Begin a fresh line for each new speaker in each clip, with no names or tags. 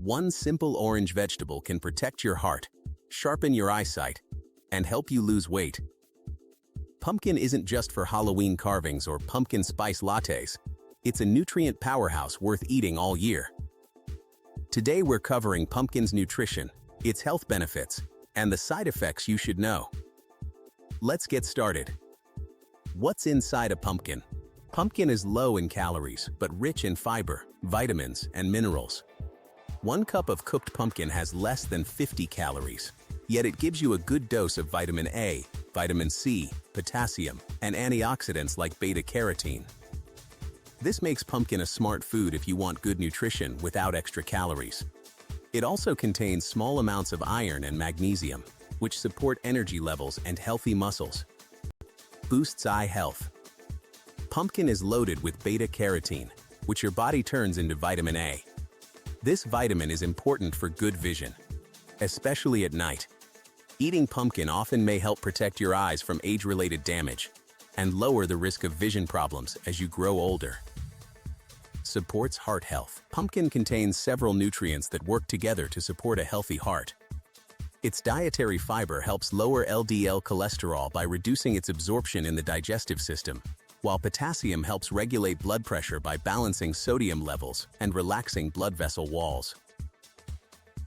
One simple orange vegetable can protect your heart, sharpen your eyesight, and help you lose weight. Pumpkin isn't just for Halloween carvings or pumpkin spice lattes. It's a nutrient powerhouse worth eating all year. Today we're covering pumpkin's nutrition, its health benefits, and the side effects you should know. Let's get started. What's inside a pumpkin? Pumpkin is low in calories, but rich in fiber, vitamins, and minerals. 1 cup of cooked pumpkin has less than 50 calories, yet it gives you a good dose of vitamin A, vitamin C, potassium, and antioxidants like beta-carotene. This makes pumpkin a smart food if you want good nutrition without extra calories. It also contains small amounts of iron and magnesium, which support energy levels and healthy muscles. Boosts eye health. Pumpkin is loaded with beta-carotene, which your body turns into vitamin A. This vitamin is important for good vision, especially at night. Eating pumpkin often may help protect your eyes from age-related damage and lower the risk of vision problems as you grow older. Supports heart health. Pumpkin contains several nutrients that work together to support a healthy heart. Its dietary fiber helps lower LDL cholesterol by reducing its absorption in the digestive system, while potassium helps regulate blood pressure by balancing sodium levels and relaxing blood vessel walls.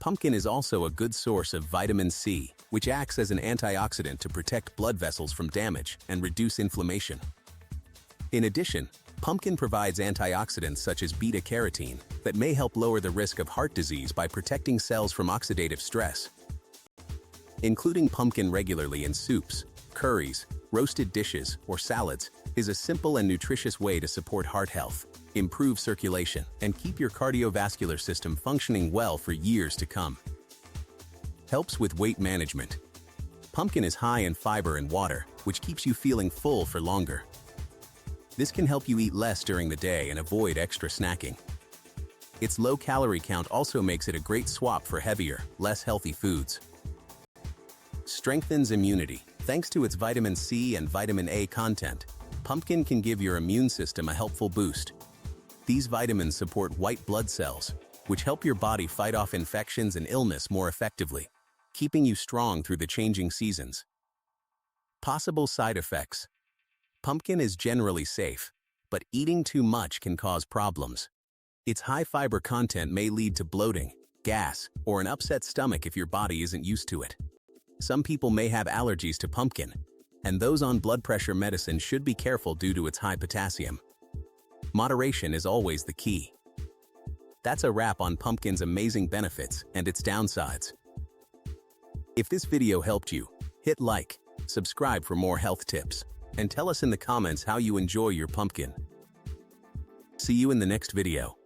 Pumpkin is also a good source of vitamin C, which acts as an antioxidant to protect blood vessels from damage and reduce inflammation. In addition, pumpkin provides antioxidants such as beta-carotene that may help lower the risk of heart disease by protecting cells from oxidative stress. Including pumpkin regularly in soups, curries, roasted dishes, or salads is a simple and nutritious way to support heart health, improve circulation, and keep your cardiovascular system functioning well for years to come. Helps with weight management. Pumpkin is high in fiber and water, which keeps you feeling full for longer. This can help you eat less during the day and avoid extra snacking. Its low calorie count also makes it a great swap for heavier, less healthy foods. Strengthens immunity. Thanks to its vitamin C and vitamin A content, pumpkin can give your immune system a helpful boost. These vitamins support white blood cells, which help your body fight off infections and illness more effectively, keeping you strong through the changing seasons. Possible side effects. Pumpkin is generally safe, but eating too much can cause problems. Its high fiber content may lead to bloating, gas, or an upset stomach if your body isn't used to it. Some people may have allergies to pumpkin, and those on blood pressure medicine should be careful due to its high potassium. Moderation is always the key. That's a wrap on pumpkin's amazing benefits and its downsides. If this video helped you, hit like, subscribe for more health tips, and tell us in the comments how you enjoy your pumpkin. See you in the next video.